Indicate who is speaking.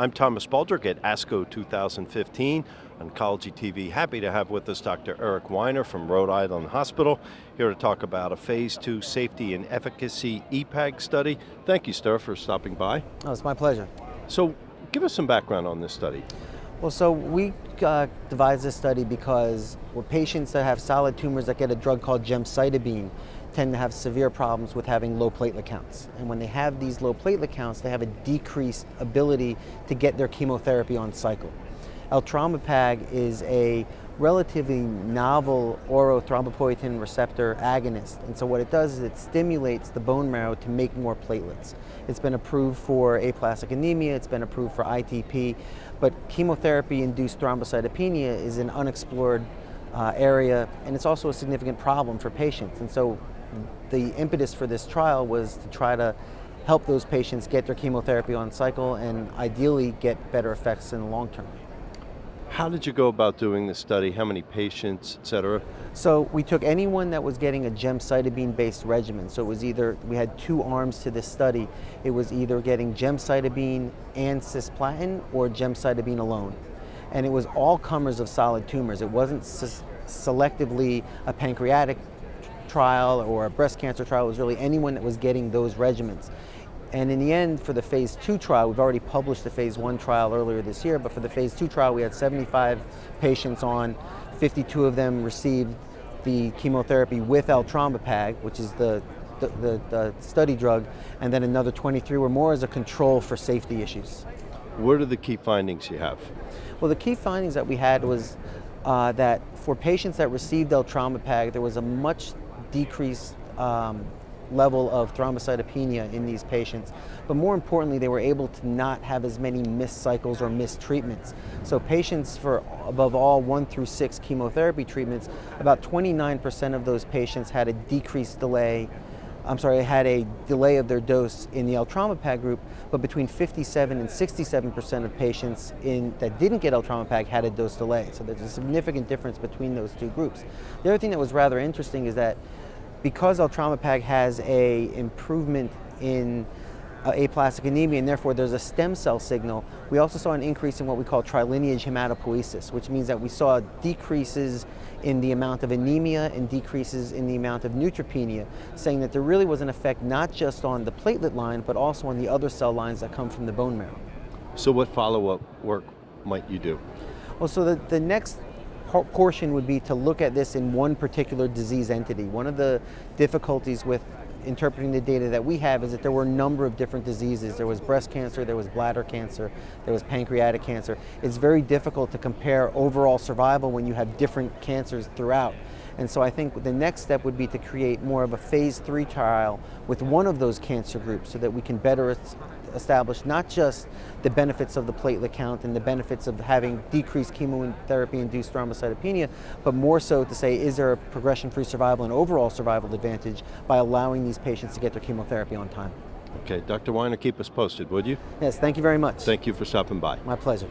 Speaker 1: I'm Thomas Baldrick at ASCO 2015, Oncology.TV. Happy to have with us Dr. Eric Weiner from Rhode Island Hospital, here to talk about a phase 2 safety and efficacy EPAG study. Thank you, sir, for stopping by.
Speaker 2: Oh, it's my pleasure.
Speaker 1: So give us some background on this study.
Speaker 2: Well, so we devised this study because patients that have solid tumors that get a drug called gemcitabine tend to have severe problems with having low platelet counts. And when they have these low platelet counts, they have a decreased ability to get their chemotherapy on cycle. Eltrombopag is a relatively novel thrombopoietin receptor agonist. And so what it does is it stimulates the bone marrow to make more platelets. It's been approved for aplastic anemia, it's been approved for ITP, but chemotherapy-induced thrombocytopenia is an unexplored area, and it's also a significant problem for patients. And so the impetus for this trial was to try to help those patients get their chemotherapy on cycle and ideally get better effects in the long term.
Speaker 1: How did you go about doing this study? How many patients, et cetera?
Speaker 2: So we took anyone that was getting a gemcitabine-based regimen. So it was either, we had two arms to this study. It was either getting gemcitabine and cisplatin or gemcitabine alone. And it was all comers of solid tumors. It wasn't selectively a pancreatic trial or a breast cancer trial. It was really anyone that was getting those regimens. And in the end, for the phase 2 trial, we've already published the phase 1 trial earlier this year, but for the phase 2 trial, we had 75 patients on. 52 of them received the chemotherapy with Eltrombopag, which is the study drug, and then another 23 were more as a control for safety issues.
Speaker 1: What are the key findings you have?
Speaker 2: Well, the key findings that we had was that for patients that received Eltrombopag, there was a much decreased level of thrombocytopenia in these patients. But more importantly, they were able to not have as many missed cycles or missed treatments. So patients for above all 1 through 6 chemotherapy treatments, about 29% of those patients had a had a delay of their dose in the Eltrombopag group, but between 57 and 67% of patients that didn't get Eltrombopag had a dose delay. So there's a significant difference between those two groups. The other thing that was rather interesting is that because Eltrombopag has a improvement in aplastic anemia, and therefore there's a stem cell signal, we also saw an increase in what we call trilineage hematopoiesis, which means that we saw decreases in the amount of anemia and decreases in the amount of neutropenia, saying that there really was an effect not just on the platelet line, but also on the other cell lines that come from the bone marrow.
Speaker 1: So what follow-up work might you do?
Speaker 2: Well, so the next portion would be to look at this in one particular disease entity. One of the difficulties with interpreting the data that we have is that there were a number of different diseases. There was breast cancer, there was bladder cancer, there was pancreatic cancer. It's very difficult to compare overall survival when you have different cancers throughout. And so I think the next step would be to create more of a phase 3 trial with one of those cancer groups so that we can better establish not just the benefits of the platelet count and the benefits of having decreased chemotherapy-induced thrombocytopenia, but more so to say, is there a progression-free survival and overall survival advantage by allowing these patients to get their chemotherapy on time?
Speaker 1: Okay, Dr. Weiner, keep us posted, would you?
Speaker 2: Yes, thank you very much.
Speaker 1: Thank you for stopping by.
Speaker 2: My pleasure.